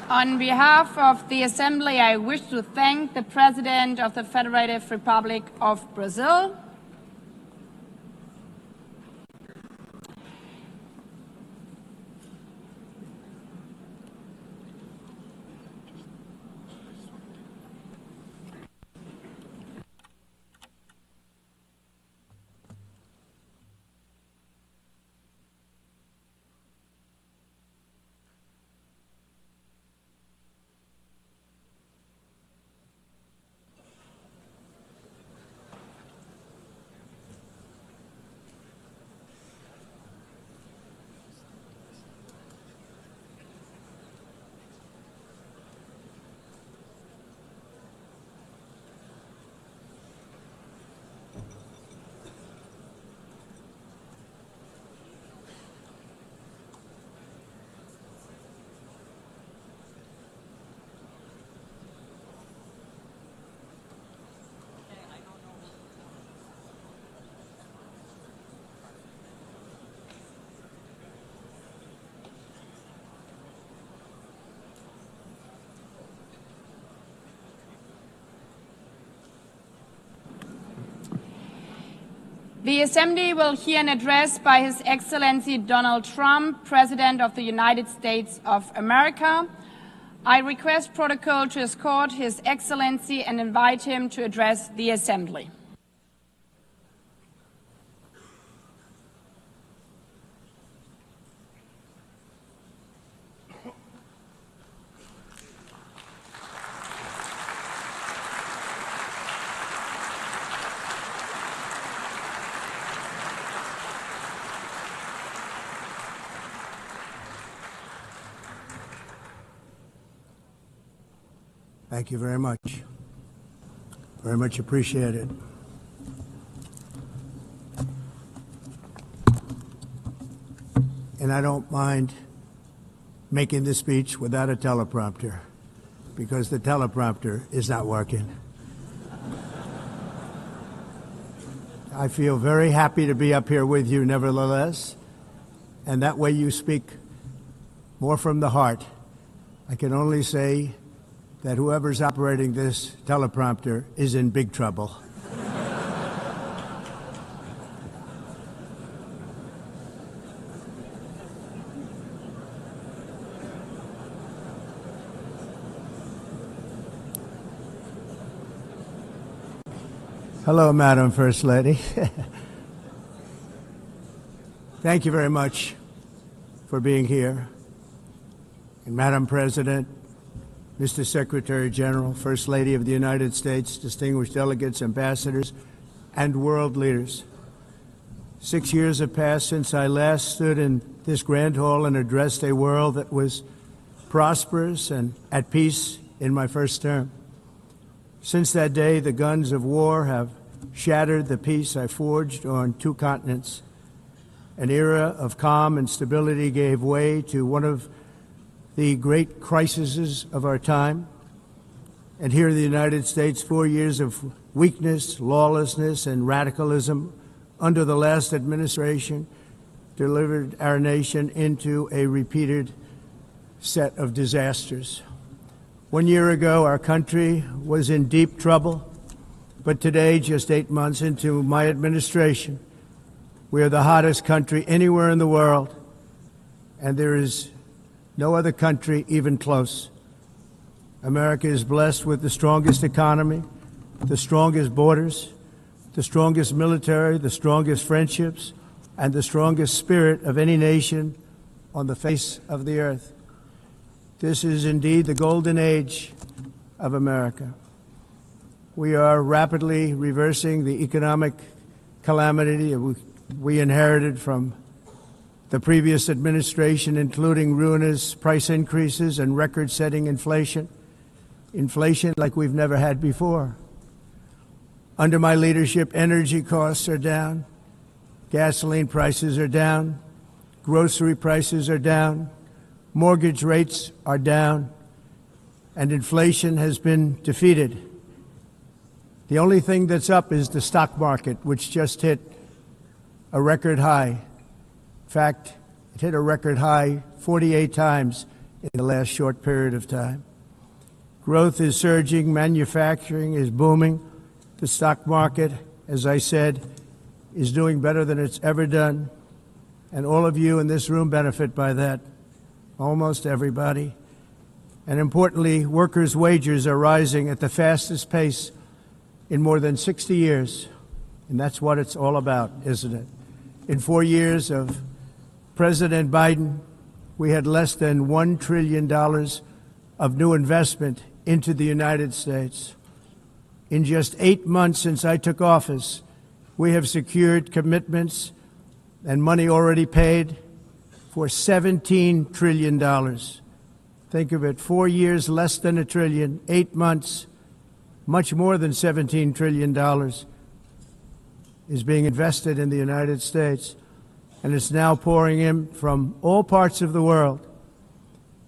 On behalf of the Assembly, I wish to thank the President of the Federative Republic of Brazil, the Assembly will hear an address by His Excellency Donald Trump, President of the United States of America. I request protocol to escort His Excellency and invite him to address the Assembly. Thank you very much. Very much appreciated. And I don't mind making this speech without a teleprompter, because the teleprompter is not working. I feel very happy to be up here with you nevertheless, and that way you speak more from the heart. I can only say that whoever's operating this teleprompter is in big trouble. Hello, Madam First Lady. Thank you very much for being here. And Madam President, Mr. Secretary General, First Lady of the United States, distinguished delegates, ambassadors, and world leaders. 6 years have passed since I last stood in this grand hall and addressed a world that was prosperous and at peace in my first term. Since that day, the guns of war have shattered the peace I forged on 2 continents. An era of calm and stability gave way to one of the great crises of our time. And here in the United States, 4 years of weakness, lawlessness, and radicalism under the last administration delivered our nation into a repeated set of disasters. 1 year ago, our country was in deep trouble, but today, just 8 months into my administration, we are the hottest country anywhere in the world, and there is no other country even close. America is blessed with the strongest economy, the strongest borders, the strongest military, the strongest friendships, and the strongest spirit of any nation on the face of the earth. This is indeed the golden age of America. We are rapidly reversing the economic calamity we inherited from the previous administration, including ruinous price increases and record-setting inflation like we've never had before. Under my leadership, energy costs are down, gasoline prices are down, grocery prices are down, mortgage rates are down, and inflation has been defeated. The only thing that's up is the stock market, which just hit a record high. In fact, it hit a record high 48 times in the last short period of time. Growth is surging, manufacturing is booming, the stock market, as I said, is doing better than it's ever done, and all of you in this room benefit by that, almost everybody. And importantly, workers' wages are rising at the fastest pace in more than 60 years, and that's what it's all about, isn't it? In 4 years of President Biden, we had less than $1 trillion of new investment into the United States. In just 8 months since I took office, we have secured commitments and money already paid for $17 trillion. Think of it, 4 years, less than $1 trillion, 8 months, much more than $17 trillion is being invested in the United States, and it's now pouring in from all parts of the world.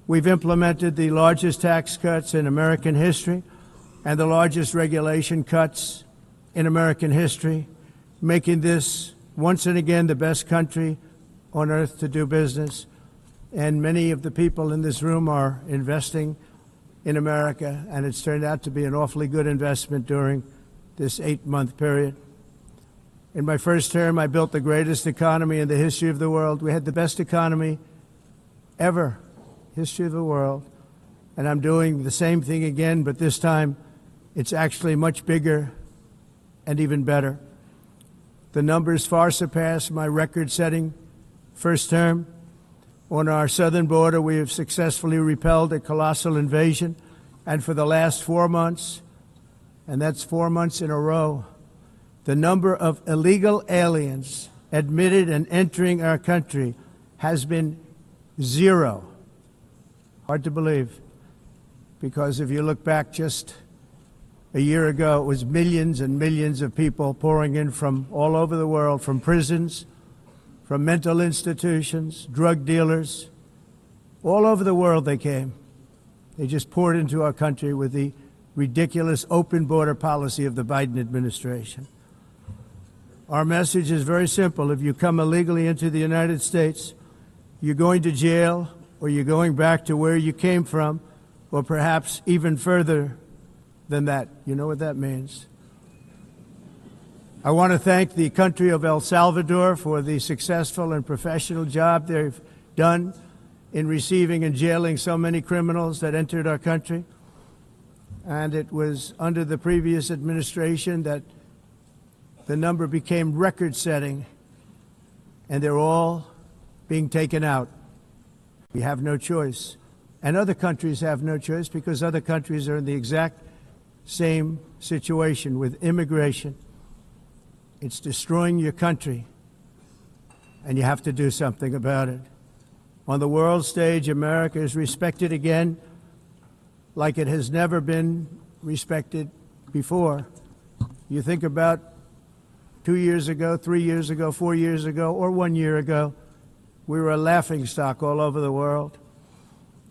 We've implemented the largest tax cuts in American history and the largest regulation cuts in American history, making this once and again the best country on earth to do business. And many of the people in this room are investing in America, and it's turned out to be an awfully good investment during this 8-month period. In my first term, I built the greatest economy in the history of the world. We had the best economy ever, history of the world. And I'm doing the same thing again, but this time it's actually much bigger and even better. The numbers far surpass my record-setting first term. On our southern border, we have successfully repelled a colossal invasion, and for the last 4 months, and that's 4 months in a row, the number of illegal aliens admitted and entering our country has been 0. Hard to believe, because if you look back just a year ago, it was millions and millions of people pouring in from all over the world, from prisons, from mental institutions, drug dealers. All over the world they came. They just poured into our country with the ridiculous open border policy of the Biden administration. Our message is very simple. If you come illegally into the United States, you're going to jail, or you're going back to where you came from, or perhaps even further than that. You know what that means. I want to thank the country of El Salvador for the successful and professional job they've done in receiving and jailing so many criminals that entered our country. And it was under the previous administration that the number became record-setting, and they're all being taken out. We have no choice. And other countries have no choice, because other countries are in the exact same situation with immigration. It's destroying your country, and you have to do something about it. On the world stage, America is respected again like it has never been respected before. You think about 2 years ago, 3 years ago, 4 years ago, or 1 year ago, we were a laughingstock all over the world.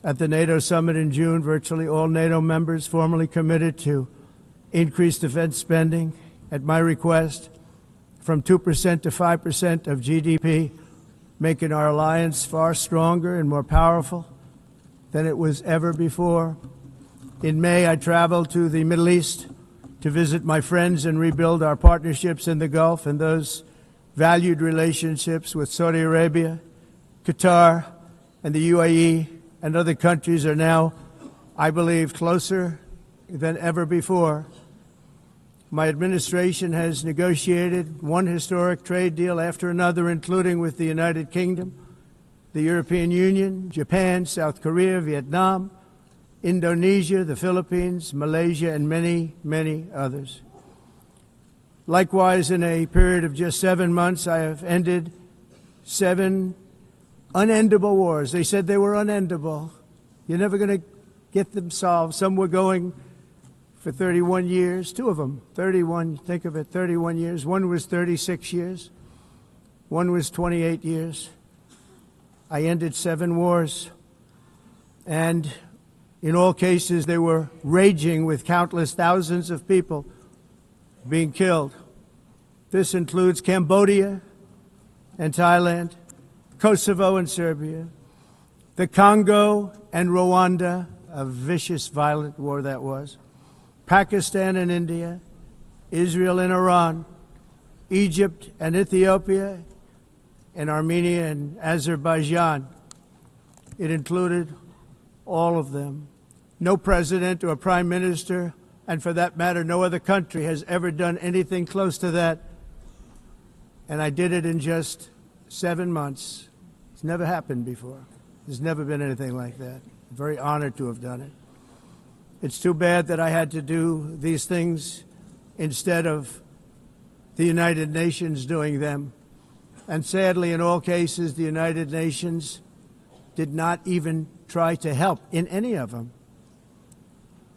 At the NATO summit in June, virtually all NATO members formally committed to increase defense spending at my request from 2% to 5% of GDP, making our alliance far stronger and more powerful than it was ever before. In May, I traveled to the Middle East to visit my friends and rebuild our partnerships in the Gulf and those valued relationships with Saudi Arabia, Qatar, and the UAE, and other countries are now, I believe, closer than ever before. My administration has negotiated one historic trade deal after another, including with the United Kingdom, the European Union, Japan, South Korea, Vietnam, Indonesia, the Philippines, Malaysia, and many, many others. Likewise, in a period of just 7 months, I have ended 7 unendable wars. They said they were unendable. You're never going to get them solved. Some were going for 31 years, 2 of them, 31, think of it, 31 years. One was 36 years. One was 28 years. I ended 7 wars. And in all cases, they were raging with countless thousands of people being killed. This includes Cambodia and Thailand, Kosovo and Serbia, the Congo and Rwanda, a vicious, violent war that was, Pakistan and India, Israel and Iran, Egypt and Ethiopia, and Armenia and Azerbaijan. It included all of them. No president or prime minister, and for that matter, no other country has ever done anything close to that. And I did it in just 7 months. It's never happened before. There's never been anything like that. I'm very honored to have done it. It's too bad that I had to do these things instead of the United Nations doing them. And sadly, in all cases, the United Nations did not even try to help in any of them.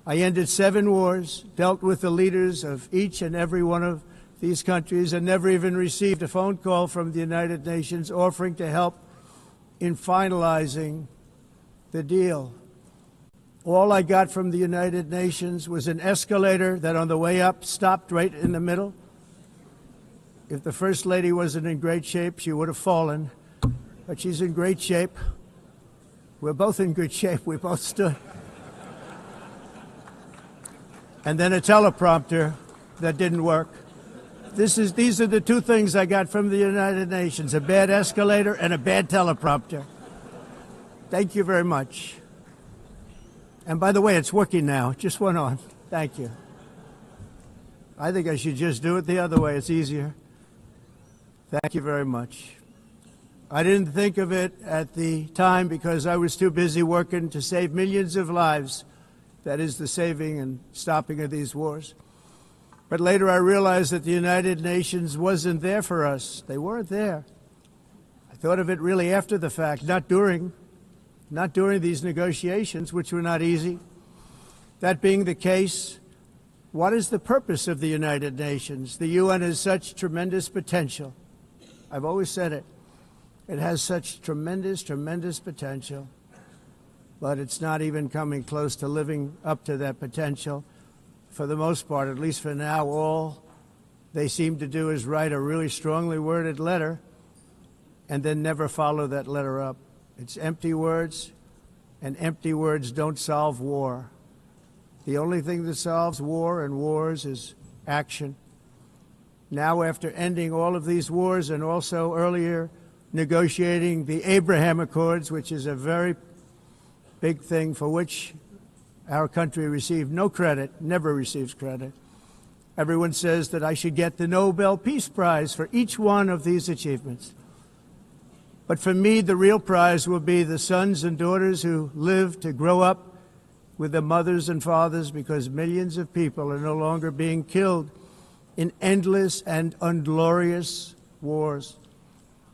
I ended 7 wars, dealt with the leaders of each and every one of these countries, and never even received a phone call from the United Nations offering to help in finalizing the deal. All I got from the United Nations was an escalator that on the way up stopped right in the middle. If the First Lady wasn't in great shape, she would have fallen, but she's in great shape. We're both in good shape. We both stood. And then a teleprompter that didn't work. These are the 2 things I got from the United Nations, a bad escalator and a bad teleprompter. Thank you very much. And by the way, it's working now. It just went on. Thank you. I think I should just do it the other way. It's easier. Thank you very much. I didn't think of it at the time because I was too busy working to save millions of lives. That is the saving and stopping of these wars. But later I realized that the United Nations wasn't there for us. They weren't there. I thought of it really after the fact, not during these negotiations, which were not easy. That being the case, what is the purpose of the United Nations? The UN has such tremendous potential. I've always said it. It has such tremendous, tremendous potential, but it's not even coming close to living up to that potential. For the most part, at least for now, all they seem to do is write a really strongly worded letter and then never follow that letter up. It's empty words, and empty words don't solve war. The only thing that solves war and wars is action. Now, after ending all of these wars and also earlier negotiating the Abraham Accords, which is a very big thing for which our country received no credit, never receives credit. Everyone says that I should get the Nobel Peace Prize for each one of these achievements. But for me, the real prize will be the sons and daughters who live to grow up with the mothers and fathers, because millions of people are no longer being killed in endless and unglorious wars.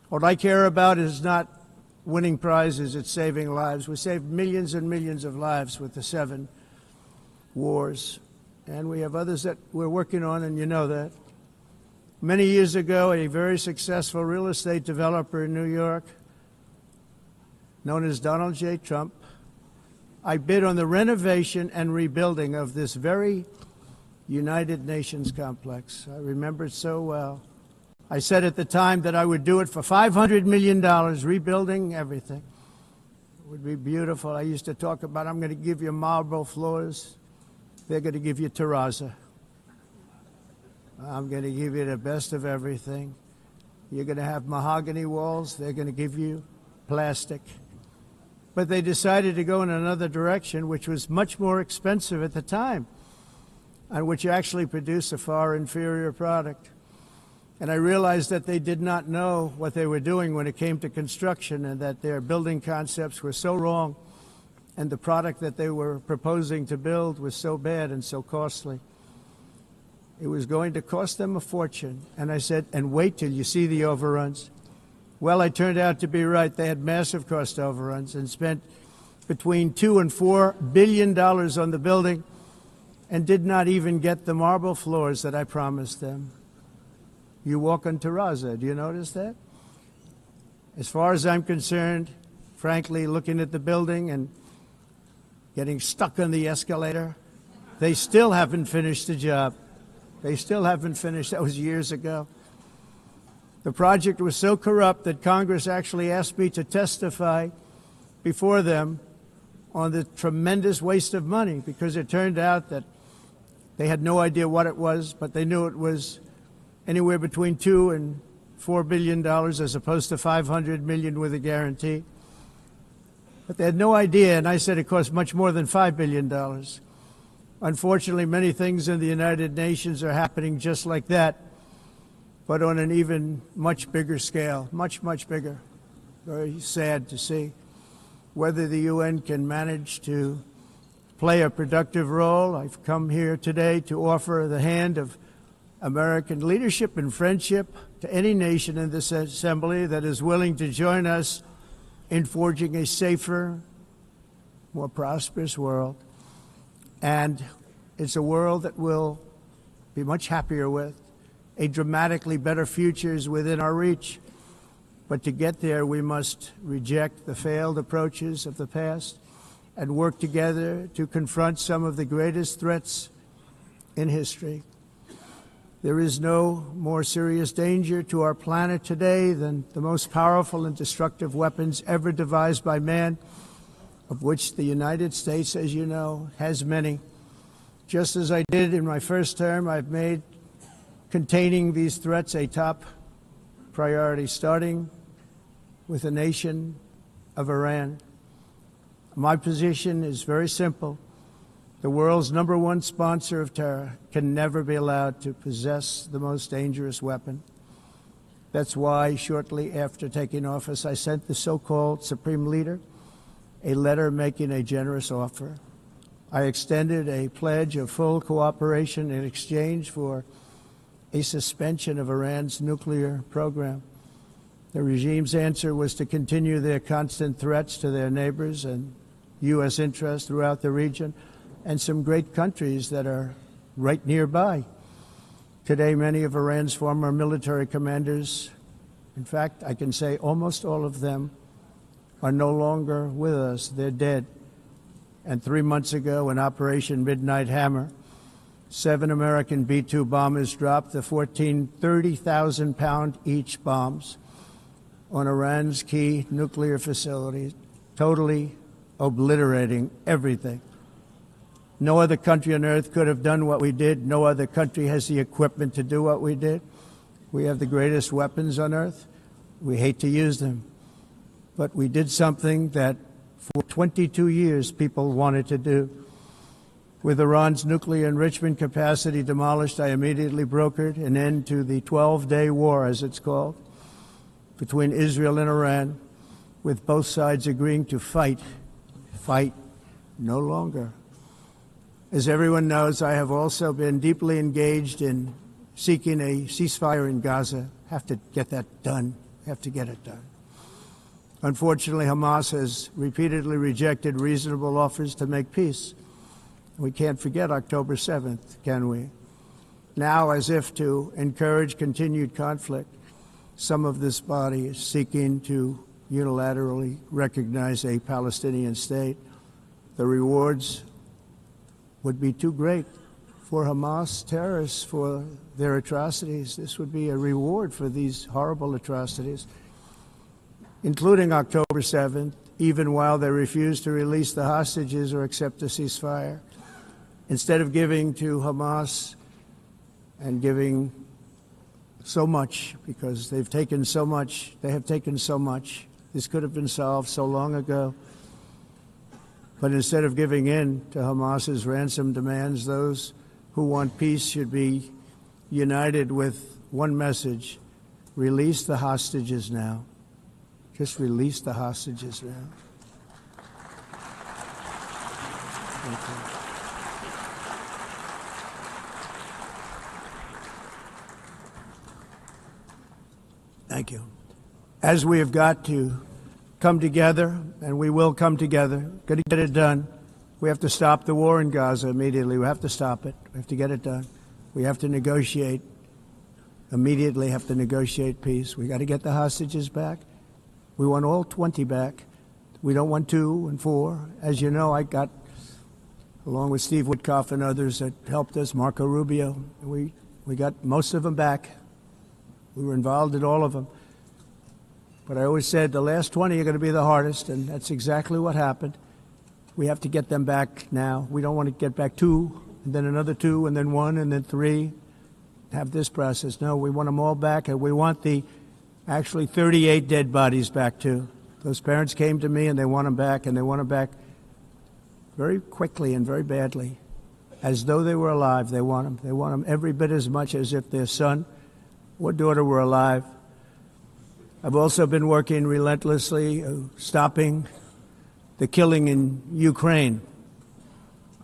What I care about is not winning prizes, it's saving lives. We saved millions and millions of lives with the 7 wars. And we have others that we're working on, and you know that. Many years ago, a very successful real estate developer in New York, known as Donald J. Trump, I bid on the renovation and rebuilding of this very United Nations complex. I remember it so well. I said at the time that I would do it for $500 million, rebuilding everything. It would be beautiful. I used to talk about, I'm going to give you marble floors. They're going to give you terrazzo. I'm going to give you the best of everything. You're going to have mahogany walls. They're going to give you plastic. But they decided to go in another direction, which was much more expensive at the time, and which actually produced a far inferior product. And I realized that they did not know what they were doing when it came to construction, and that their building concepts were so wrong, and the product that they were proposing to build was so bad and so costly. It was going to cost them a fortune. And I said, and wait till you see the overruns. Well, I turned out to be right. They had massive cost overruns and spent between $2 and $4 billion on the building and did not even get the marble floors that I promised them. You walk on terrazzo. Do you notice that? As far as I'm concerned, frankly, looking at the building and getting stuck on the escalator, they still haven't finished the job. They still haven't finished. That was years ago. The project was so corrupt that Congress actually asked me to testify before them on the tremendous waste of money, because it turned out that they had no idea what it was, but they knew it was anywhere between $2 and $4 billion as opposed to $500 million with a guarantee. But they had no idea, and I said it cost much more than $5 billion. Unfortunately, many things in the United Nations are happening just like that, but on an even much bigger scale, much, much bigger. Very sad to see. Whether the UN can manage to play a productive role, I've come here today to offer the hand of American leadership and friendship to any nation in this assembly that is willing to join us in forging a safer, more prosperous world. And it's a world that we'll be much happier with. A dramatically better future is within our reach. But to get there, we must reject the failed approaches of the past and work together to confront some of the greatest threats in history. There is no more serious danger to our planet today than the most powerful and destructive weapons ever devised by man, of which the United States, as you know, has many. Just as I did in my first term, I've made containing these threats a top priority, starting with the nation of Iran. My position is very simple. The world's #1 sponsor of terror can never be allowed to possess the most dangerous weapon. That's why shortly after taking office, I sent the so-called Supreme Leader a letter making a generous offer. I extended a pledge of full cooperation in exchange for a suspension of Iran's nuclear program. The regime's answer was to continue their constant threats to their neighbors and U.S. interests throughout the region and some great countries that are right nearby. Today, many of Iran's former military commanders, in fact, I can say almost all of them, are no longer with us. They're dead. And 3 months ago, in Operation Midnight Hammer, 7 American B-2 bombers dropped the 14 30,000-pound each bombs on Iran's key nuclear facilities, totally obliterating everything. No other country on earth could have done what we did. No other country has the equipment to do what we did. We have the greatest weapons on earth. We hate to use them. But we did something that for 22 years people wanted to do. With Iran's nuclear enrichment capacity demolished, I immediately brokered an end to the 12-day war, as it's called, between Israel and Iran, with both sides agreeing to fight no longer. As everyone knows, I have also been deeply engaged in seeking a ceasefire in Gaza. Have to get that done. Have to get it done. Unfortunately, Hamas has repeatedly rejected reasonable offers to make peace. We can't forget October 7th, can we? Now, as if to encourage continued conflict, some of this body is seeking to unilaterally recognize a Palestinian state. The rewards would be too great for Hamas terrorists for their atrocities. This would be a reward for these horrible atrocities, including October 7th, even while they refuse to release the hostages or accept a ceasefire. Instead of giving to Hamas and giving so much, because they've taken so much, they have taken so much. This could have been solved so long ago. But instead of giving in to Hamas's ransom demands, those who want peace should be united with one message: release the hostages now. Just release the hostages now. Thank you. Thank you. As we have got to come together, and we will come together, got to get it done. We have to stop the war in Gaza immediately. We have to stop it. We have to get it done. We have to negotiate, immediately have to negotiate peace. We got to get the hostages back. We want all 20 back. We don't want 2 and 4. As you know, I got, along with Steve Witkoff and others that helped us, Marco Rubio, we got most of them back. We were involved in all of them. But I always said the last 20 are going to be the hardest, and that's exactly what happened. We have to get them back now. We don't want to get back 2, and then another 2, and then 1, and then 3. Have this process. No, we want them all back, and we want the actually 38 dead bodies back too. Those parents came to me, and they want them back, and they want them back very quickly and very badly, as though they were alive. They want them. They want them every bit as much as if their son or daughter were alive. I've also been working relentlessly, stopping the killing in Ukraine.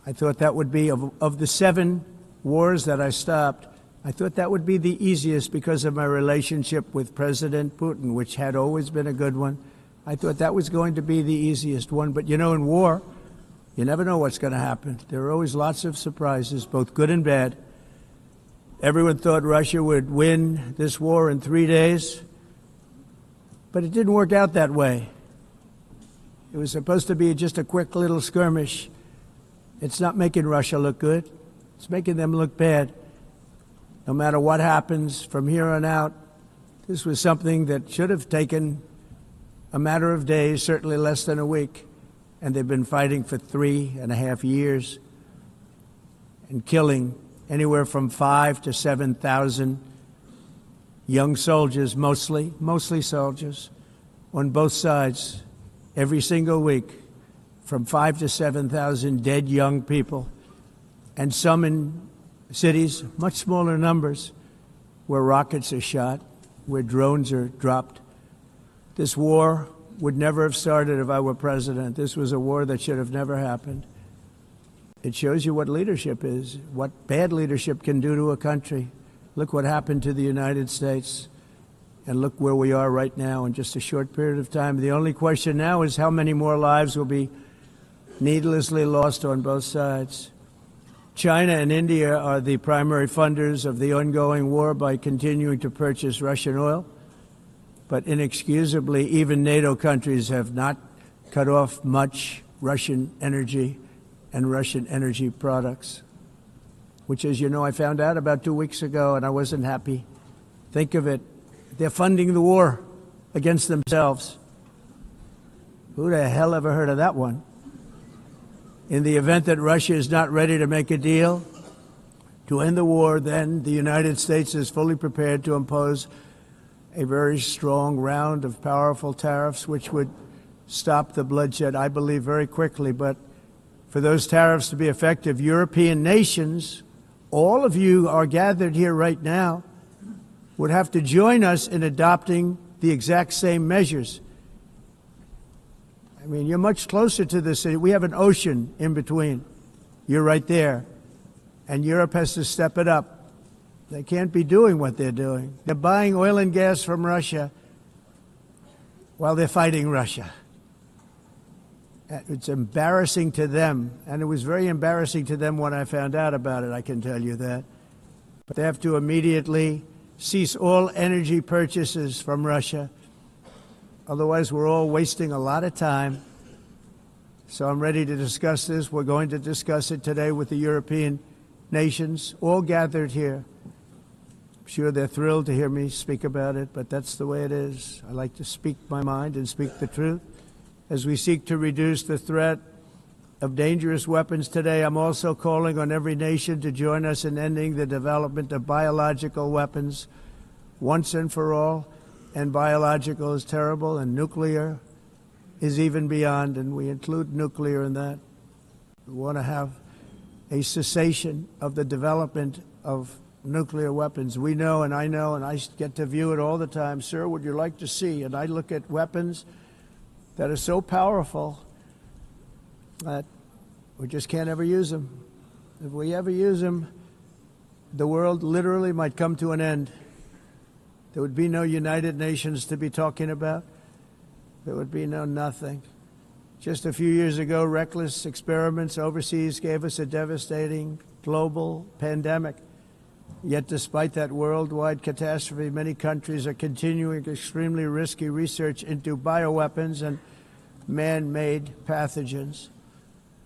I thought that would be, of the 7 wars that I stopped, I thought that would be the easiest because of my relationship with President Putin, which had always been a good one. I thought that was going to be the easiest one. But, you know, in war, you never know what's going to happen. There are always lots of surprises, both good and bad. Everyone thought Russia would win this war in 3 days, but it didn't work out that way. It was supposed to be just a quick little skirmish. It's not making Russia look good. It's making them look bad. No matter what happens from here on out, this was something that should have taken a matter of days, certainly less than a week. And they've been fighting for 3.5 years and killing anywhere from 5,000 to 7,000 young soldiers, mostly soldiers, on both sides, every single week, from 5,000 to 7,000 dead young people, and some in cities, much smaller numbers, where rockets are shot, where drones are dropped. This war would never have started if I were president. This was a war that should have never happened. It shows you what leadership is, what bad leadership can do to a country. Look what happened to the United States, and look where we are right now in just a short period of time. The only question now is how many more lives will be needlessly lost on both sides. China and India are the primary funders of the ongoing war by continuing to purchase Russian oil. But inexcusably, even NATO countries have not cut off much Russian energy and Russian energy products, which, as you know, I found out about 2 weeks ago, and I wasn't happy. Think of it. They're funding the war against themselves. Who the hell ever heard of that one? In the event that Russia is not ready to make a deal to end the war, then the United States is fully prepared to impose a very strong round of powerful tariffs, which would stop the bloodshed, I believe, very quickly. But for those tariffs to be effective, European nations, all of you are gathered here right now, would have to join us in adopting the exact same measures. I mean, you're much closer to the city. We have an ocean in between. You're right there. And Europe has to step it up. They can't be doing what they're doing. They're buying oil and gas from Russia while they're fighting Russia. It's embarrassing to them, and it was very embarrassing to them when I found out about it, I can tell you that. But they have to immediately cease all energy purchases from Russia. Otherwise, we're all wasting a lot of time. So I'm ready to discuss this. We're going to discuss it today with the European nations, all gathered here. I'm sure they're thrilled to hear me speak about it, but that's the way it is. I like to speak my mind and speak the truth. As we seek to reduce the threat of dangerous weapons today, I'm also calling on every nation to join us in ending the development of biological weapons once and for all. And biological is terrible, and nuclear is even beyond, and we include nuclear in that. We want to have a cessation of the development of nuclear weapons. We know, and I get to view it all the time. Sir, would you like to see? And I look at weapons that are so powerful that we just can't ever use them. If we ever use them, the world literally might come to an end. There would be no United Nations to be talking about. There would be no nothing. Just a few years ago, reckless experiments overseas gave us a devastating global pandemic. Yet despite that worldwide catastrophe, many countries are continuing extremely risky research into bioweapons and man-made pathogens.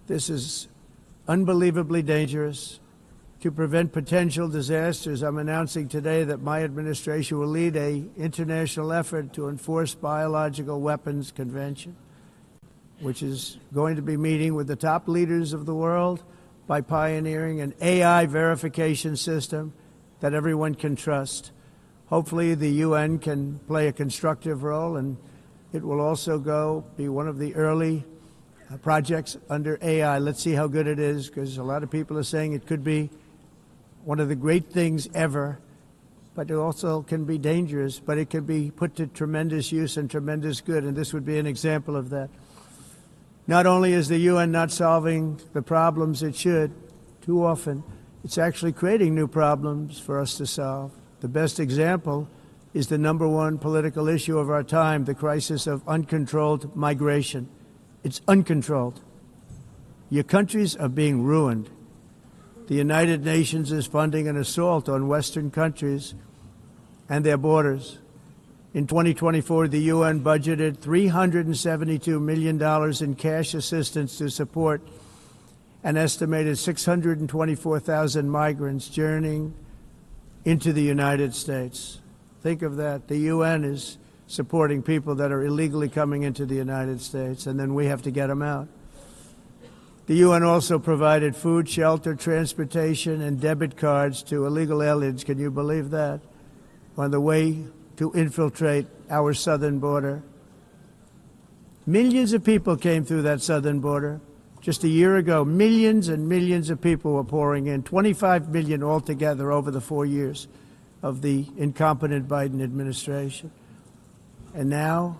This is unbelievably dangerous. to prevent potential disasters, I'm announcing today that my administration will lead an international effort to enforce biological weapons convention, which is going to be meeting with the top leaders of the world by pioneering an AI verification system that everyone can trust. Hopefully the UN can play a constructive role, and it will also be one of the early projects under AI. Let's see how good it is, because a lot of people are saying it could be one of the great things ever, but it also can be dangerous, but it can be put to tremendous use and tremendous good, and this would be an example of that. Not only is the UN not solving the problems it should, too often, it's actually creating new problems for us to solve. The best example is the #1 political issue of our time, the crisis of uncontrolled migration. It's uncontrolled. Your countries are being ruined. The United Nations is funding an assault on Western countries and their borders. In 2024, the UN budgeted $372 million in cash assistance to support an estimated 624,000 migrants journeying into the United States. Think of that. The UN is supporting people that are illegally coming into the United States, and then we have to get them out. The UN also provided food, shelter, transportation, and debit cards to illegal aliens. Can you believe that? On the way to infiltrate our southern border. Millions of people came through that southern border. Just a year ago, millions and millions of people were pouring in, 25 million altogether over the 4 years of the incompetent Biden administration. And now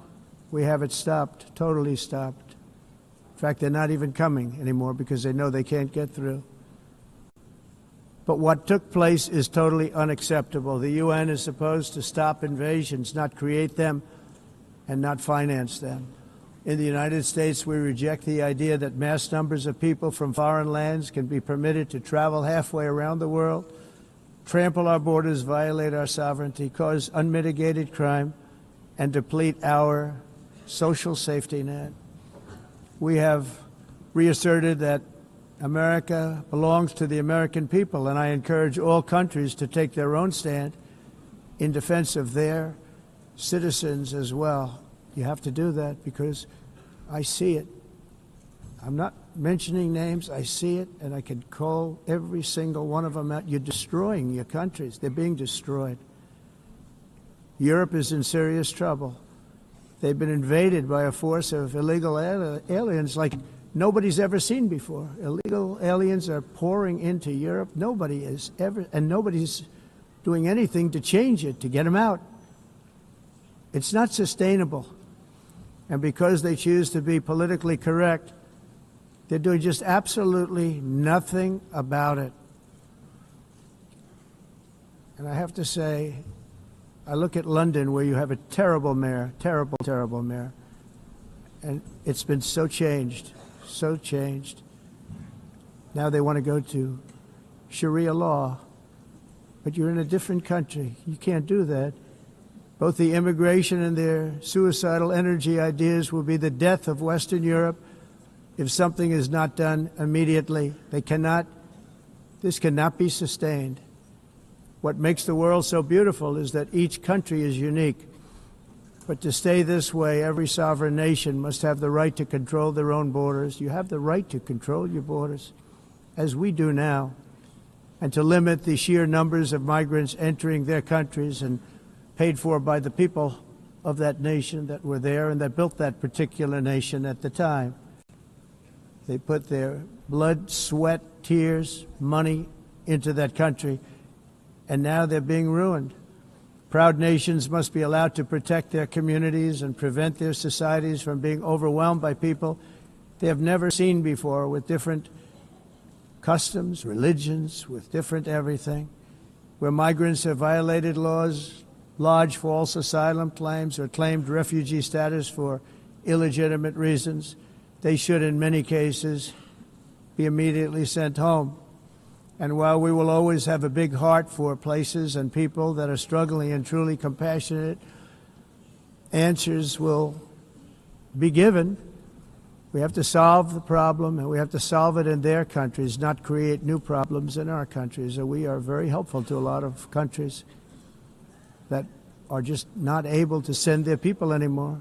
we have it stopped, totally stopped. In fact, they're not even coming anymore because they know they can't get through. But what took place is totally unacceptable. The UN is supposed to stop invasions, not create them and not finance them. In the United States, we reject the idea that mass numbers of people from foreign lands can be permitted to travel halfway around the world, trample our borders, violate our sovereignty, cause unmitigated crime, and deplete our social safety net. We have reasserted that America belongs to the American people, and I encourage all countries to take their own stand in defense of their citizens as well. You have to do that because I see it. I'm not mentioning names. I see it, and I can call every single one of them out. You're destroying your countries. They're being destroyed. Europe is in serious trouble. They've been invaded by a force of illegal aliens like nobody's ever seen before. Illegal aliens are pouring into Europe. Nobody is ever, and nobody's doing anything to change it, to get them out. It's not sustainable. And because they choose to be politically correct, they're doing just absolutely nothing about it. And I have to say, I look at London, where you have a terrible mayor, terrible mayor, and it's been so changed. Now they want to go to Sharia law, but you're in a different country. You can't do that. Both the immigration and their suicidal energy ideas will be the death of Western Europe if something is not done immediately. This cannot be sustained. What makes the world so beautiful is that each country is unique. But to stay this way, every sovereign nation must have the right to control their own borders. You have the right to control your borders, as we do now, and to limit the sheer numbers of migrants entering their countries and paid for by the people of that nation that were there and that built that particular nation at the time. They put their blood, sweat, tears, money into that country, and now they're being ruined. Proud nations must be allowed to protect their communities and prevent their societies from being overwhelmed by people they have never seen before, with different customs, religions, with different everything. Where migrants have violated laws, lodged false asylum claims, or claimed refugee status for illegitimate reasons, they should, in many cases, be immediately sent home. And while we will always have a big heart for places and people that are struggling and truly compassionate, answers will be given We have to solve the problem, and we have to solve it in their countries, not create new problems in our countries. And we are very helpful to a lot of countries that are just not able to send their people anymore.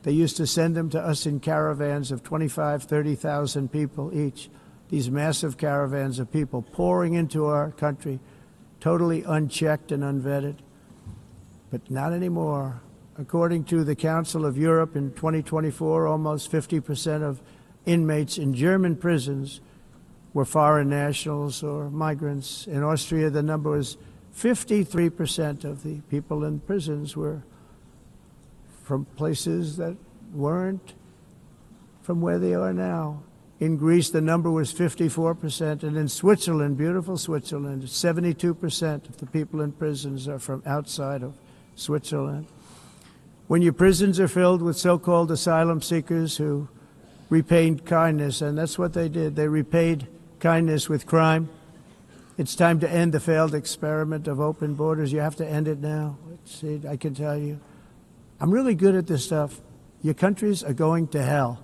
They used to send them to us in caravans of 25, 30,000 people each. These massive caravans of people pouring into our country, totally unchecked and unvetted. But not anymore. According to the Council of Europe in 2024, almost 50% of inmates in German prisons were foreign nationals or migrants. In Austria, the number was 53% of the people in prisons were from places that weren't from where they are now. In Greece, the number was 54%, and in Switzerland, beautiful Switzerland, 72% of the people in prisons are from outside of Switzerland. When your prisons are filled with so-called asylum seekers who repaid kindness, and that's what they did, they repaid kindness with crime. It's time to end the failed experiment of open borders. You have to end it now. See, I can tell you. I'm really good at this stuff. Your countries are going to hell.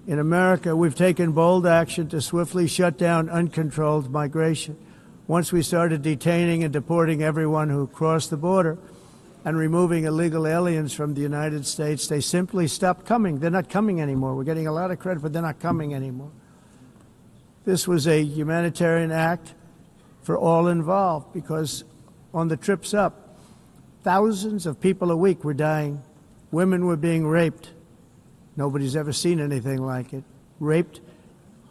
In America, we've taken bold action to swiftly shut down uncontrolled migration. Once we started detaining and deporting everyone who crossed the border and removing illegal aliens from the United States, they simply stopped coming. They're not coming anymore. We're getting a lot of credit, but they're not coming anymore. This was a humanitarian act for all involved, because on the trips up, thousands of people a week were dying. Women were being raped. Nobody's ever seen anything like it. Raped,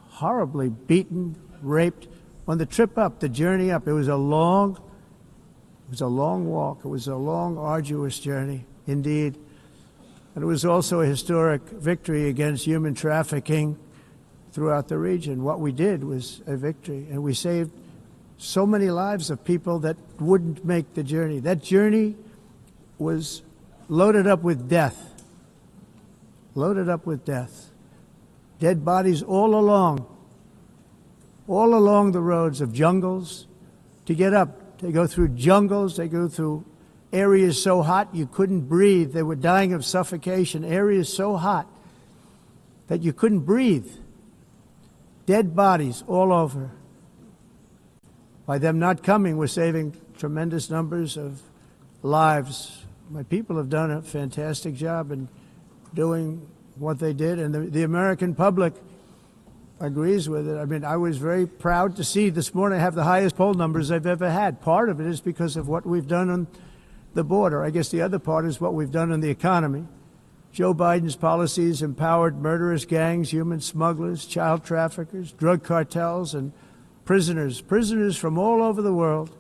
horribly beaten, raped. On the trip up, the journey up, it was a long walk. It was a long, arduous journey, indeed. And it was also a historic victory against human trafficking throughout the region. What we did was a victory, and we saved so many lives of people that wouldn't make the journey. That journey was loaded up with death. Loaded up with death. Dead bodies all along the roads of jungles to get up. They go through jungles, they go through areas so hot you couldn't breathe. They were dying of suffocation, areas so hot that you couldn't breathe. Dead bodies all over. By them not coming, we're saving tremendous numbers of lives. My people have done a fantastic job in doing what they did, and the American public agrees with it. I mean, I was very proud to see this morning I have the highest poll numbers I've ever had. Part of it is because of what we've done on the border. I guess the other part is what we've done in the economy. Joe Biden's policies empowered murderous gangs, human smugglers, child traffickers, drug cartels, and prisoners from all over the world.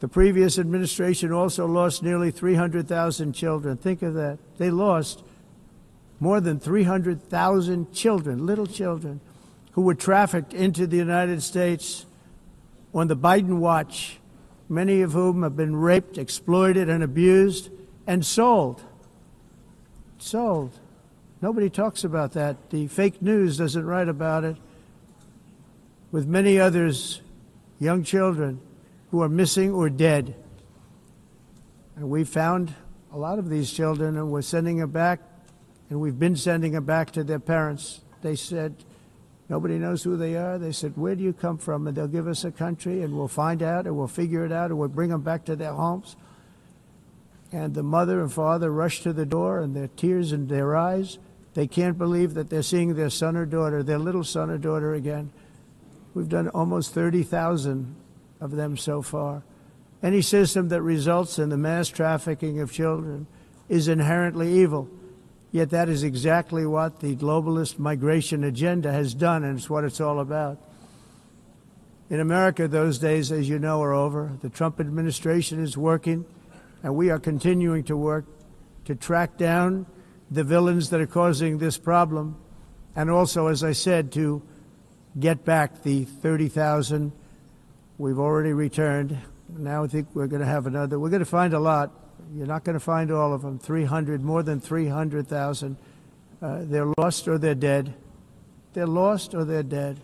The previous administration also lost nearly 300,000 children. Think of that. They lost more than 300,000 children, little children, who were trafficked into the United States on the Biden watch, many of whom have been raped, exploited, and abused, and sold. Sold. Nobody talks about that. The fake news doesn't write about it. With many others, young children who are missing or dead. And we found a lot of these children, and we're sending them back, and we've been sending them back to their parents. They said, nobody knows who they are. They said, where do you come from? And they'll give us a country, and we'll find out, and we'll figure it out, and we'll bring them back to their homes. And the mother and father rush to the door, and their tears in their eyes. They can't believe that they're seeing their son or daughter, their little son or daughter again. We've done almost 30,000 of them so far. Any system that results in the mass trafficking of children is inherently evil. Yet that is exactly what the globalist migration agenda has done, and it's what it's all about. In America, those days, as you know, are over. The Trump administration is working, and we are continuing to work to track down the villains that are causing this problem, and also, as I said, to get back the 30,000 we've already returned. Now I think we're going to have another. We're going to find a lot. You're not going to find all of them. 300, more than 300,000. They're lost or they're dead. They're lost or they're dead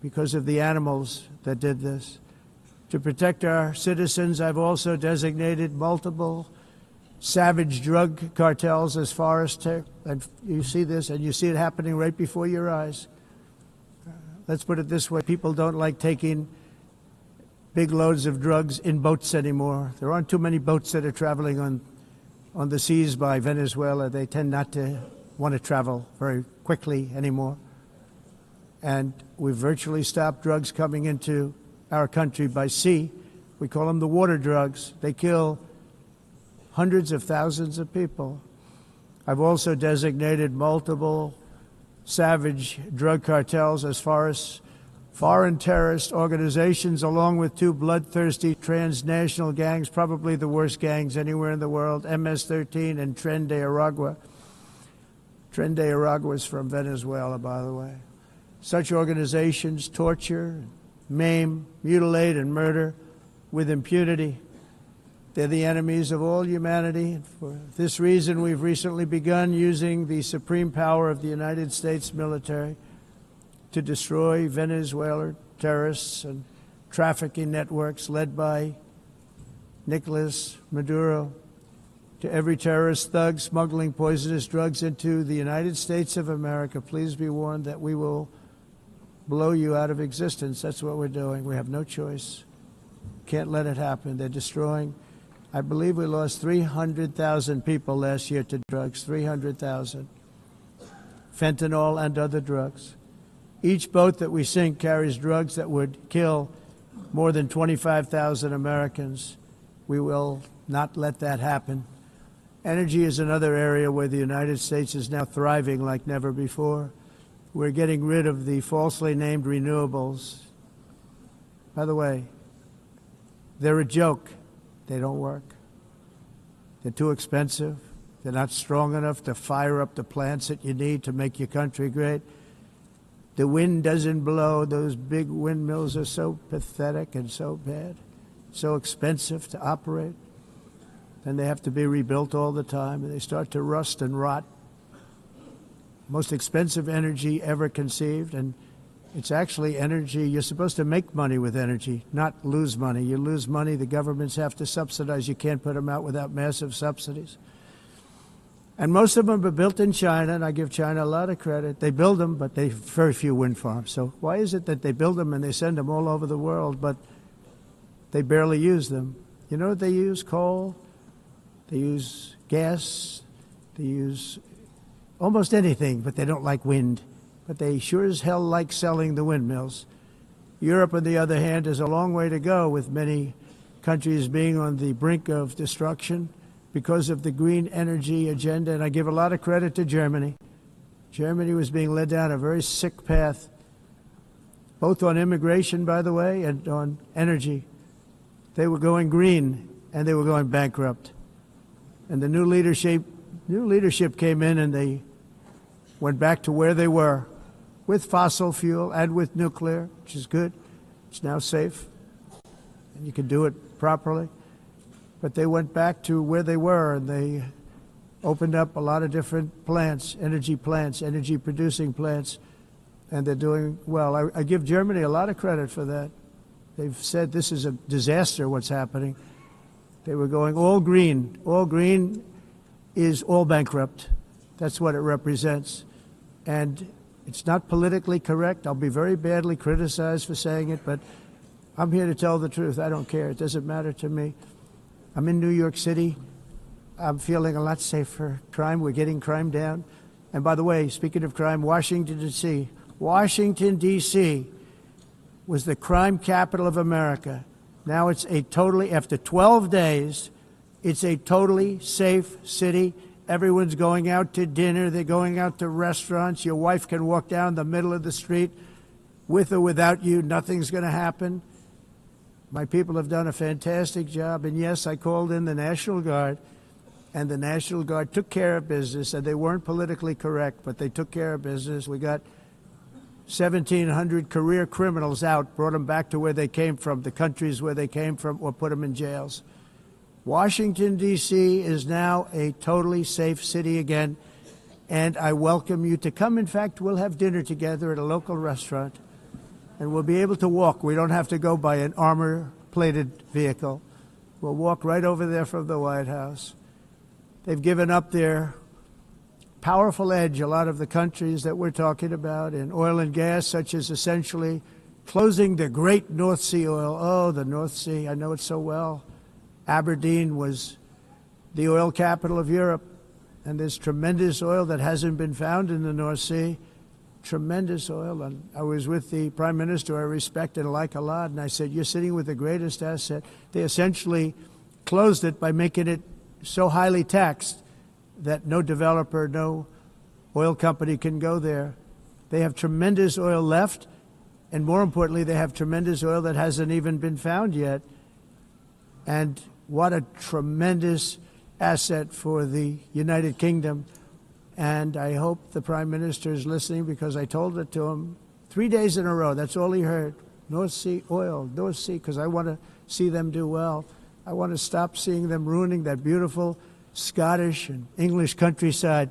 because of the animals that did this. To protect our citizens, I've also designated multiple savage drug cartels as far as and you see this, and you see it happening right before your eyes. Let's put it this way. People don't like taking big loads of drugs in boats anymore. There aren't too many boats that are traveling on the seas by Venezuela. They tend not to want to travel very quickly anymore. And we've virtually stopped drugs coming into our country by sea. We call them the water drugs. They kill hundreds of thousands of people. I've also designated multiple savage drug cartels as far as foreign terrorist organizations, along with two bloodthirsty transnational gangs, probably the worst gangs anywhere in the world, MS-13 and Tren de Aragua. Tren de Aragua is from Venezuela, by the way. Such organizations torture, maim, mutilate, and murder with impunity. They're the enemies of all humanity. For this reason, we've recently begun using the supreme power of the United States military to destroy Venezuelan terrorists and trafficking networks led by Nicolas Maduro. To every terrorist thug smuggling poisonous drugs into the United States of America, please be warned that we will blow you out of existence. That's what we're doing. We have no choice. Can't let it happen. They're destroying. I believe we lost 300,000 people last year to drugs, 300,000. Fentanyl and other drugs. Each boat that we sink carries drugs that would kill more than 25,000 Americans. We will not let that happen. Energy is another area where the United States is now thriving like never before. We're getting rid of the falsely named renewables. By the way, they're a joke. They don't work. They're too expensive. They're not strong enough to fire up the plants that you need to make your country great. The wind doesn't blow. Those big windmills are so pathetic and so bad, so expensive to operate. And they have to be rebuilt all the time, and they start to rust and rot. Most expensive energy ever conceived, and it's actually energy. You're supposed to make money with energy, not lose money. You lose money, the governments have to subsidize. You can't put them out without massive subsidies. And most of them are built in China, and I give China a lot of credit. They build them, but they have very few wind farms. So why is it that they build them and they send them all over the world, but they barely use them? You know what they use? Coal. They use gas. They use almost anything, but they don't like wind. But they sure as hell like selling the windmills. Europe, on the other hand, has a long way to go, with many countries being on the brink of destruction because of the green energy agenda. And I give a lot of credit to Germany. Germany was being led down a very sick path, both on immigration, by the way, and on energy. They were going green, and they were going bankrupt. And the new leadership came in, and they went back to where they were, with fossil fuel and with nuclear, which is good. It's now safe, and you can do it properly. But they went back to where they were, and they opened up a lot of different plants, energy-producing plants, and they're doing well. I give Germany a lot of credit for that. They've said this is a disaster, what's happening. They were going all green. All green is all bankrupt. That's what it represents. And it's not politically correct. I'll be very badly criticized for saying it, but I'm here to tell the truth. I don't care. It doesn't matter to me. I'm in New York City. I'm feeling a lot safer. Crime, we're getting crime down. And by the way, speaking of crime, Washington, D.C. Washington, D.C. was the crime capital of America. Now it's after 12 days, it's a totally safe city. Everyone's going out to dinner. They're going out to restaurants. Your wife can walk down the middle of the street with or without you. Nothing's going to happen. My people have done a fantastic job. And yes, I called in the National Guard, and the National Guard took care of business, and they weren't politically correct, but they took care of business. We got 1,700 career criminals out, brought them back to where they came from, the countries where they came from, or put them in jails. Washington, D.C. is now a totally safe city again, and I welcome you to come. In fact, we'll have dinner together at a local restaurant, and we'll be able to walk. We don't have to go by an armor-plated vehicle. We'll walk right over there from the White House. They've given up their powerful edge, a lot of the countries that we're talking about in oil and gas, such as essentially closing the great North Sea oil. Oh, the North Sea, I know it so well. Aberdeen was the oil capital of Europe, and there's tremendous oil that hasn't been found in the North Sea. Tremendous oil. And I was with the Prime Minister I respect and like a lot, and I said, you're sitting with the greatest asset. They essentially closed it by making it so highly taxed that no developer, no oil company can go there. They have tremendous oil left, and more importantly, they have tremendous oil that hasn't even been found yet. And what a tremendous asset for the United Kingdom. And I hope the Prime Minister is listening, because I told it to him 3 days in a row. That's all he heard. North Sea oil, North Sea, because I want to see them do well. I want to stop seeing them ruining that beautiful Scottish and English countryside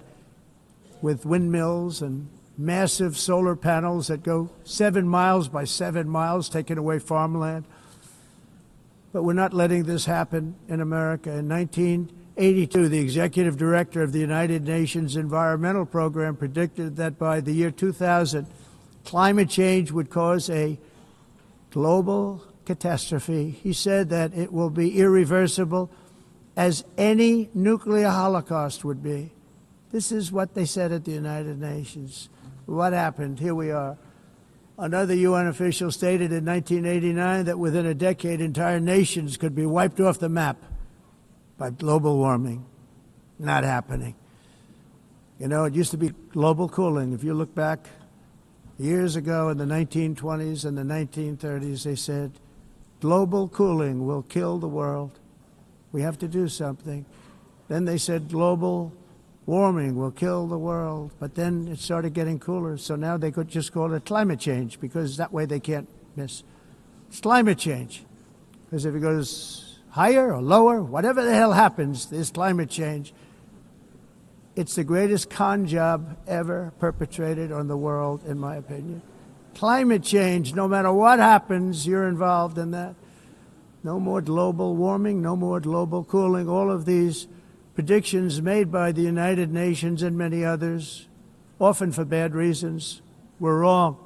with windmills and massive solar panels that go 7 miles by 7 miles, taking away farmland. But we're not letting this happen in America. In 1982, the executive director of the United Nations Environmental Program predicted that by the year 2000, climate change would cause a global catastrophe. He said that it will be irreversible, as any nuclear holocaust would be. This is what they said at the United Nations. What happened? Here we are. Another UN official stated in 1989 that within a decade, entire nations could be wiped off the map by global warming. Not happening. You know, it used to be global cooling. If you look back years ago in the 1920s and the 1930s, they said, global cooling will kill the world. We have to do something. Then they said global warming will kill the world. But then it started getting cooler, so now they could just call it climate change, because that way they can't miss. It's climate change. Because if it goes higher or lower, whatever the hell happens, there's climate change. It's the greatest con job ever perpetrated on the world, in my opinion. Climate change, no matter what happens, you're involved in that. No more global warming, no more global cooling. All of these predictions made by the United Nations and many others, often for bad reasons, were wrong.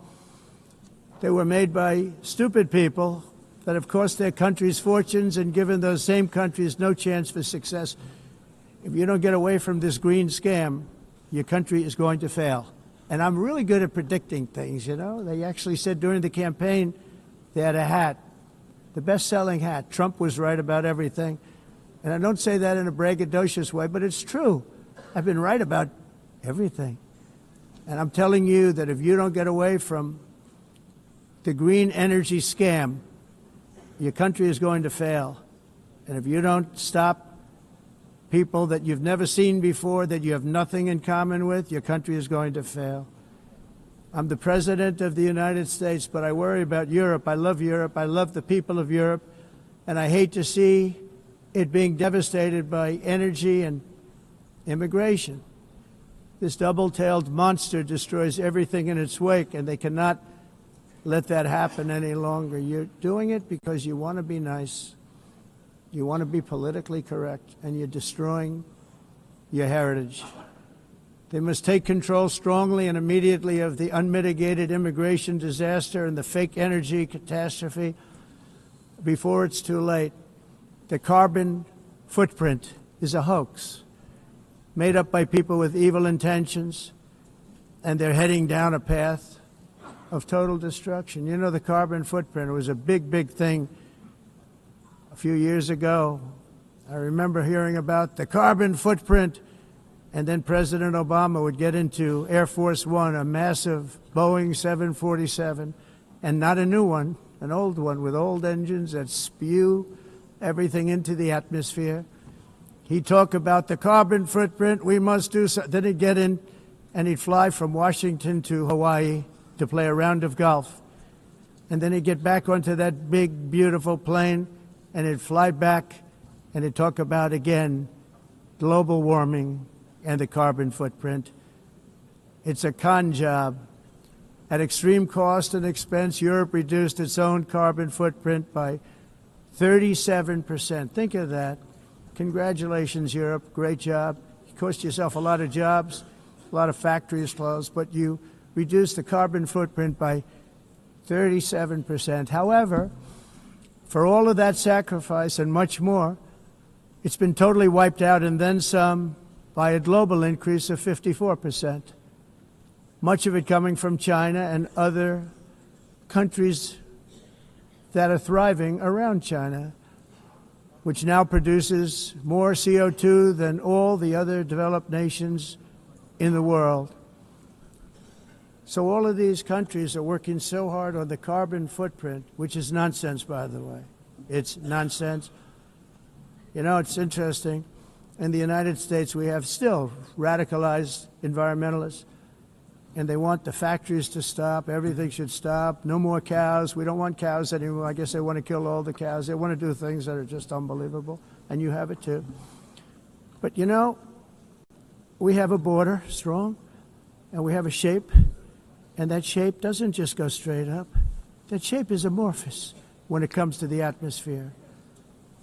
They were made by stupid people that have cost their countries fortunes and given those same countries no chance for success. If you don't get away from this green scam, your country is going to fail. And I'm really good at predicting things, you know. They actually said during the campaign they had a hat, the best-selling hat. Trump was right about everything. And I don't say that in a braggadocious way, but it's true. I've been right about everything. And I'm telling you that if you don't get away from the green energy scam, your country is going to fail. And if you don't stop people that you've never seen before, that you have nothing in common with, your country is going to fail. I'm the President of the United States, but I worry about Europe. I love Europe. I love the people of Europe. And I hate to see it being devastated by energy and immigration. This double-tailed monster destroys everything in its wake, and they cannot let that happen any longer. You're doing it because you want to be nice. You want to be politically correct, and you're destroying your heritage. They must take control strongly and immediately of the unmitigated immigration disaster and the fake energy catastrophe before it's too late. The carbon footprint is a hoax made up by people with evil intentions, and they're heading down a path of total destruction. You know, the carbon footprint, it was a big, big thing a few years ago. I remember hearing about the carbon footprint, and then President Obama would get into Air Force One, a massive Boeing 747, and not a new one, an old one with old engines that spew everything into the atmosphere. He'd talk about the carbon footprint, we must do so. Then he'd get in and he'd fly from Washington to Hawaii to play a round of golf. And then he'd get back onto that big, beautiful plane and he'd fly back and he'd talk about, again, global warming and the carbon footprint. It's a con job. At extreme cost and expense, Europe reduced its own carbon footprint by 37%. Think of that. Congratulations, Europe. Great job. You cost yourself a lot of jobs, a lot of factories closed, but you reduced the carbon footprint by 37%. However, for all of that sacrifice and much more, it's been totally wiped out and then some by a global increase of 54%. Much of it coming from China and other countries that are thriving around China, which now produces more CO2 than all the other developed nations in the world. So all of these countries are working so hard on the carbon footprint, which is nonsense, by the way. It's nonsense. You know, it's interesting. In the United States, we have still radicalized environmentalists, and they want the factories to stop. Everything should stop. No more cows. We don't want cows anymore. I guess they want to kill all the cows. They want to do things that are just unbelievable, and you have it too. But, you know, we have a border, strong, and we have a shape, and that shape doesn't just go straight up. That shape is amorphous when it comes to the atmosphere.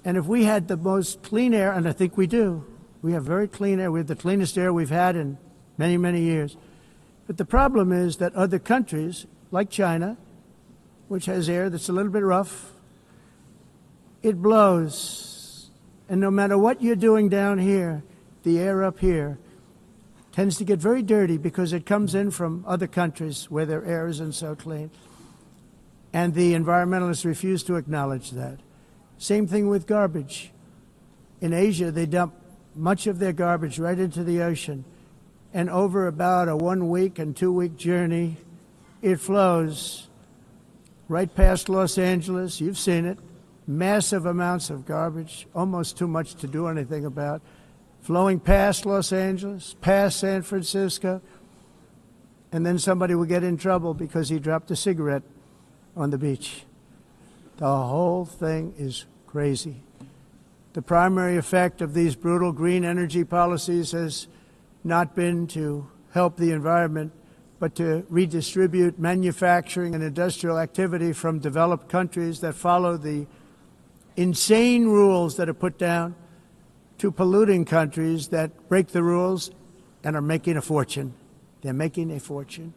And if we had the most clean air, and I think we do, we have very clean air. We have the cleanest air we've had in many, many years. But the problem is that other countries, like China, which has air that's a little bit rough, it blows. And no matter what you're doing down here, the air up here tends to get very dirty because it comes in from other countries where their air isn't so clean. And the environmentalists refuse to acknowledge that. Same thing with garbage. In Asia, they dump much of their garbage right into the ocean. And over about a 1 week and 2 week journey, it flows right past Los Angeles. You've seen it. Massive amounts of garbage, almost too much to do anything about. Flowing past Los Angeles, past San Francisco, and then somebody will get in trouble because he dropped a cigarette on the beach. The whole thing is crazy. The primary effect of these brutal green energy policies has not been to help the environment, but to redistribute manufacturing and industrial activity from developed countries that follow the insane rules that are put down to polluting countries that break the rules and are making a fortune. They're making a fortune.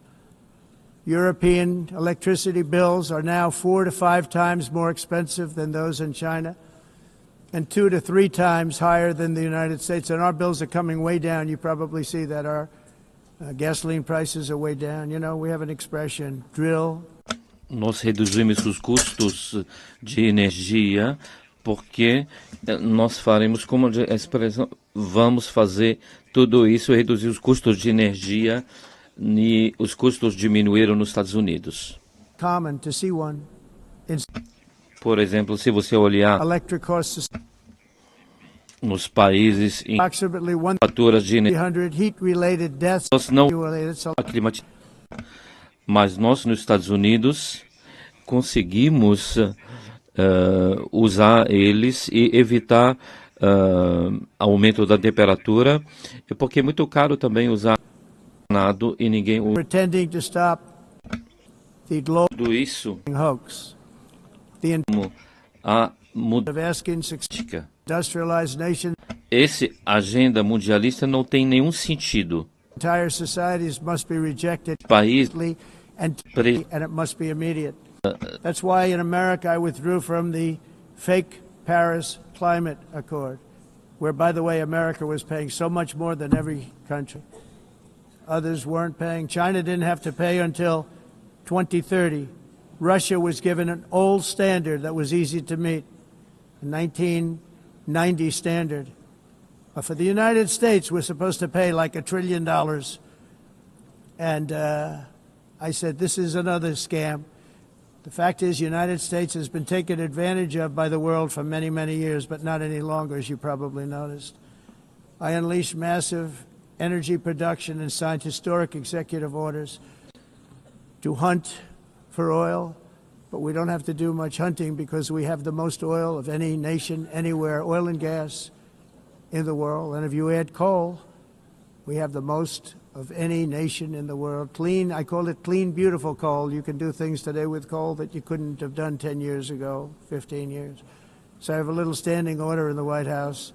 European electricity bills are now 4 to 5 times more expensive than those in China, and 2 to 3 times higher than the United States. And our bills are coming way down. You probably see that our gasoline prices are way down. You know, we have an expression, drill. Nós reduzimos os custos de energia porque nós faremos, como a expressão, vamos fazer tudo isso, reduzir os custos de energia, e os custos diminuíram nos Estados Unidos. Common to see one. Por exemplo, se você olhar nos países em faturas de energia, nós não mas nós nos Estados Unidos conseguimos usar eles e evitar aumento da temperatura, porque é muito caro também usar nada e ninguém usa tudo isso. A esse agenda mundialista não tem nenhum sentido. País and it must be immediate. That's why in America I withdrew from the fake Paris Climate Accord, where, by the way, America was paying so much more than every country. Others weren't paying. China didn't have to pay until 2030. Russia was given an old standard that was easy to meet, a 1990 standard. But for the United States, we're supposed to pay like $1 trillion. And I said, this is another scam. The fact is, the United States has been taken advantage of by the world for many, many years, but not any longer, as you probably noticed. I unleashed massive energy production and signed historic executive orders to hunt for oil, but we don't have to do much hunting because we have the most oil of any nation anywhere, oil and gas in the world. And if you add coal, we have the most of any nation in the world. Clean, I call it clean, beautiful coal. You can do things today with coal that you couldn't have done 10 years ago, 15 years. So I have a little standing order in the White House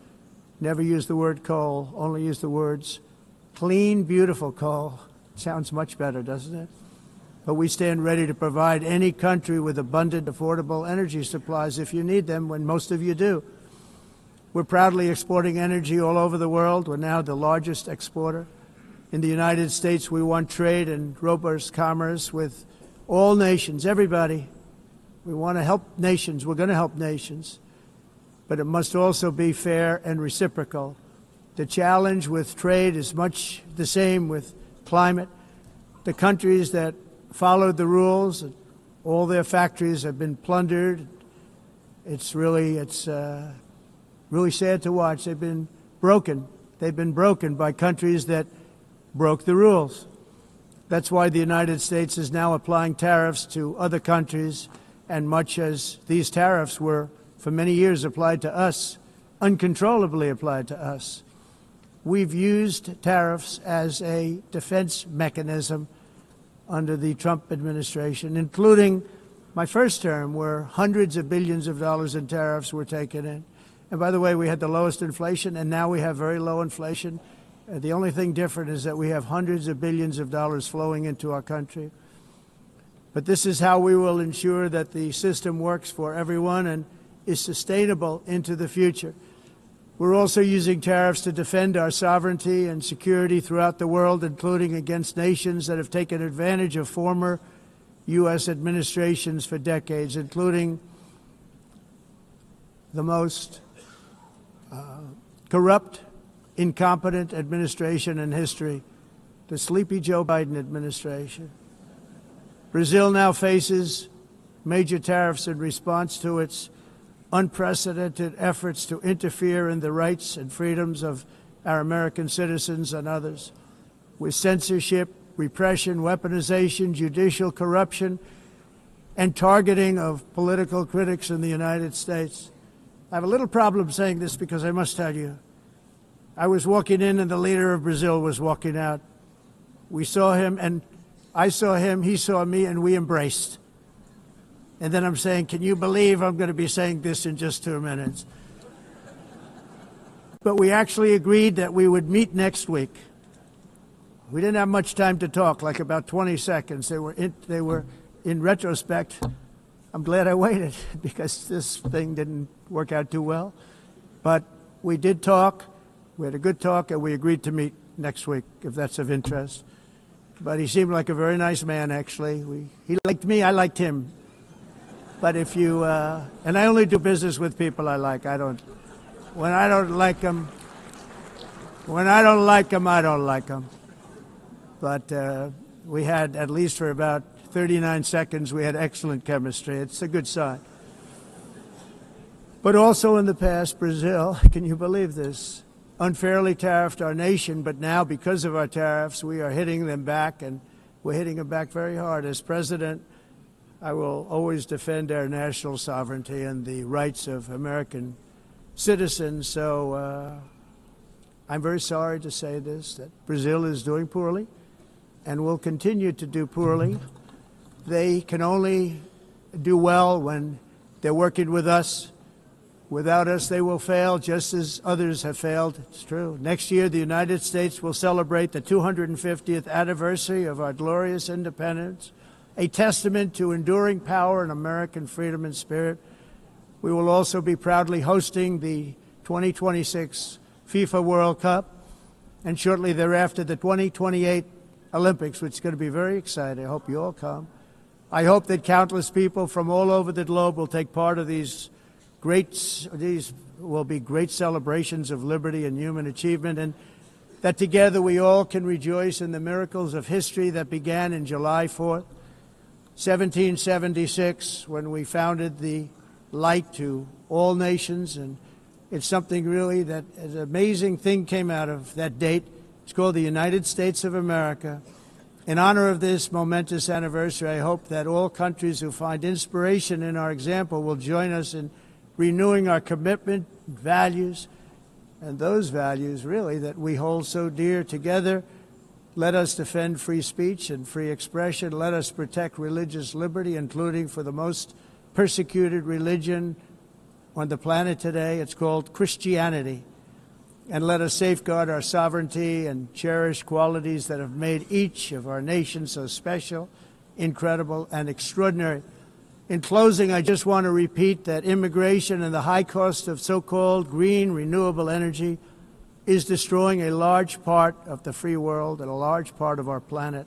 Never use the word coal, only use the words clean, beautiful coal. Sounds much better, doesn't it? But we stand ready to provide any country with abundant, affordable energy supplies if you need them, when most of you do. We're proudly exporting energy all over the world. We're now the largest exporter. In the United States, we want trade and robust commerce with all nations, everybody. We want to help nations. We're going to help nations. But it must also be fair and reciprocal. The challenge with trade is much the same with climate. The countries that followed the rules, all their factories have been plundered. It's really sad to watch. They've been broken. They've been broken by countries that broke the rules. That's why the United States is now applying tariffs to other countries, and much as these tariffs were for many years applied to us, uncontrollably applied to us. We've used tariffs as a defense mechanism under the Trump administration, including my first term, where hundreds of billions of dollars in tariffs were taken in. And by the way, we had the lowest inflation, and now we have very low inflation. The only thing different is that we have hundreds of billions of dollars flowing into our country. But this is how we will ensure that the system works for everyone and is sustainable into the future. We're also using tariffs to defend our sovereignty and security throughout the world, including against nations that have taken advantage of former U.S. administrations for decades, including the most corrupt, incompetent administration in history, the sleepy Joe Biden administration. Brazil now faces major tariffs in response to its unprecedented efforts to interfere in the rights and freedoms of our American citizens and others, with censorship, repression, weaponization, judicial corruption, and targeting of political critics in the United States. I have a little problem saying this because I must tell you, I was walking in and the leader of Brazil was walking out. We saw him, and I saw him, he saw me, and we embraced. And then I'm saying, can you believe I'm going to be saying this in just 2 minutes? But we actually agreed that we would meet next week. We didn't have much time to talk, like about 20 seconds. They were in retrospect, I'm glad I waited because this thing didn't work out too well. But we did talk. We had a good talk, and we agreed to meet next week, if that's of interest. But he seemed like a very nice man, actually. He liked me, I liked him. But if you, and I only do business with people I like. When I don't like them, I don't like them. But we had, at least for about 39 seconds, we had excellent chemistry. It's a good sign. But also in the past, Brazil, can you believe this, unfairly tariffed our nation, but now because of our tariffs, we are hitting them back, and we're hitting them back very hard. As president, I will always defend our national sovereignty and the rights of American citizens. So I'm very sorry to say this, that Brazil is doing poorly and will continue to do poorly. They can only do well when they're working with us. Without us, they will fail, just as others have failed. It's true. Next year, the United States will celebrate the 250th anniversary of our glorious independence, a testament to enduring power and American freedom and spirit. We will also be proudly hosting the 2026 FIFA World Cup, and shortly thereafter, the 2028 Olympics, which is going to be very exciting. I hope you all come. I hope that countless people from all over the globe will take part of these will be great celebrations of liberty and human achievement, and that together we all can rejoice in the miracles of history that began in July 4th, 1776, when we founded the light to all nations. And it's something really that an amazing thing came out of that date. It's called the United States of America. In honor of this momentous anniversary, I hope that all countries who find inspiration in our example will join us in renewing our commitment, values, and those values, really, that we hold so dear. Together, let us defend free speech and free expression. Let us protect religious liberty, including for the most persecuted religion on the planet today. It's called Christianity. And let us safeguard our sovereignty and cherish qualities that have made each of our nations so special, incredible, and extraordinary. In closing, I just want to repeat that immigration and the high cost of so-called green renewable energy is destroying a large part of the free world and a large part of our planet.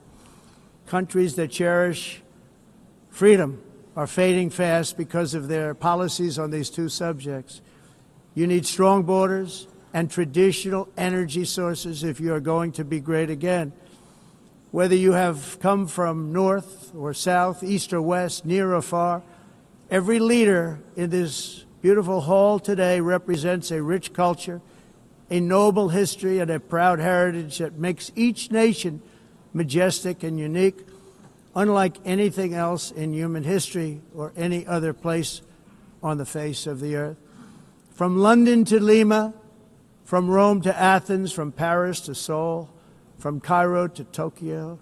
Countries that cherish freedom are fading fast because of their policies on these two subjects. You need strong borders and traditional energy sources if you are going to be great again. Whether you have come from north or south, east or west, near or far, every leader in this beautiful hall today represents a rich culture, a noble history, and a proud heritage that makes each nation majestic and unique, unlike anything else in human history or any other place on the face of the earth. From London to Lima, from Rome to Athens, from Paris to Seoul, from Cairo to Tokyo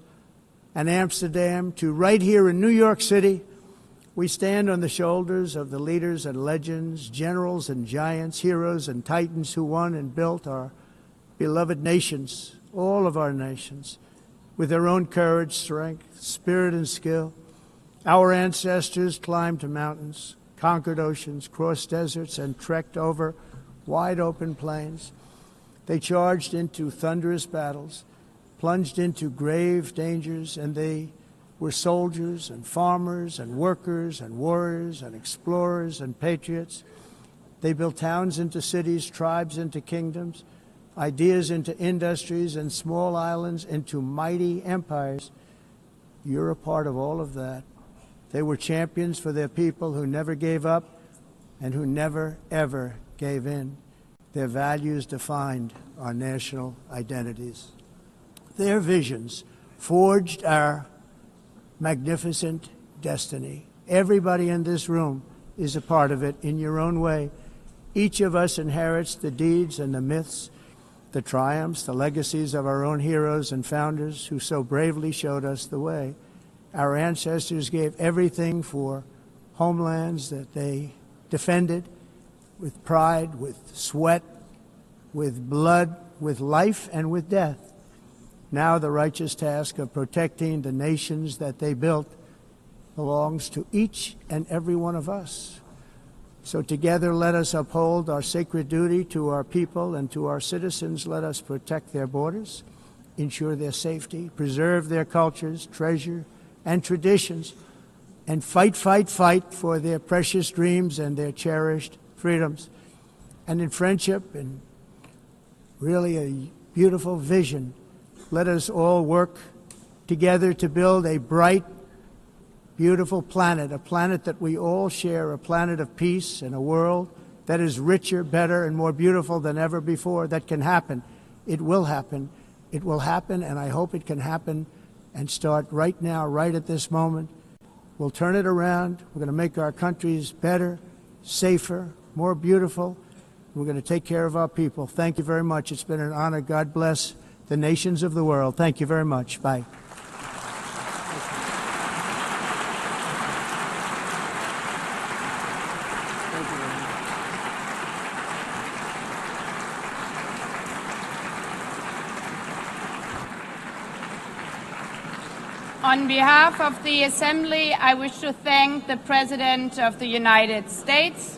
and Amsterdam to right here in New York City, we stand on the shoulders of the leaders and legends, generals and giants, heroes and titans who won and built our beloved nations, all of our nations, with their own courage, strength, spirit, and skill. Our ancestors climbed mountains, conquered oceans, crossed deserts, and trekked over wide-open plains. They charged into thunderous battles, plunged into grave dangers, and they were soldiers and farmers and workers and warriors and explorers and patriots. They built towns into cities, tribes into kingdoms, ideas into industries, and small islands into mighty empires. You're a part of all of that. They were champions for their people who never gave up and who never, ever gave in. Their values defined our national identities. Their visions forged our magnificent destiny. Everybody in this room is a part of it in your own way. Each of us inherits the deeds and the myths, the triumphs, the legacies of our own heroes and founders who so bravely showed us the way. Our ancestors gave everything for homelands that they defended with pride, with sweat, with blood, with life, and with death. Now the righteous task of protecting the nations that they built belongs to each and every one of us. So together let us uphold our sacred duty to our people and to our citizens. Let us protect their borders, ensure their safety, preserve their cultures, treasure, and traditions, and fight, fight, fight for their precious dreams and their cherished freedoms. And in friendship and really a beautiful vision, let us all work together to build a bright, beautiful planet, a planet that we all share, a planet of peace and a world that is richer, better, and more beautiful than ever before. That can happen. It will happen. It will happen, and I hope it can happen and start right now, right at this moment. We'll turn it around. We're going to make our countries better, safer, more beautiful. We're going to take care of our people. Thank you very much. It's been an honor. God bless the nations of the world. Thank you very much. Bye. On behalf of the Assembly, I wish to thank the President of the United States,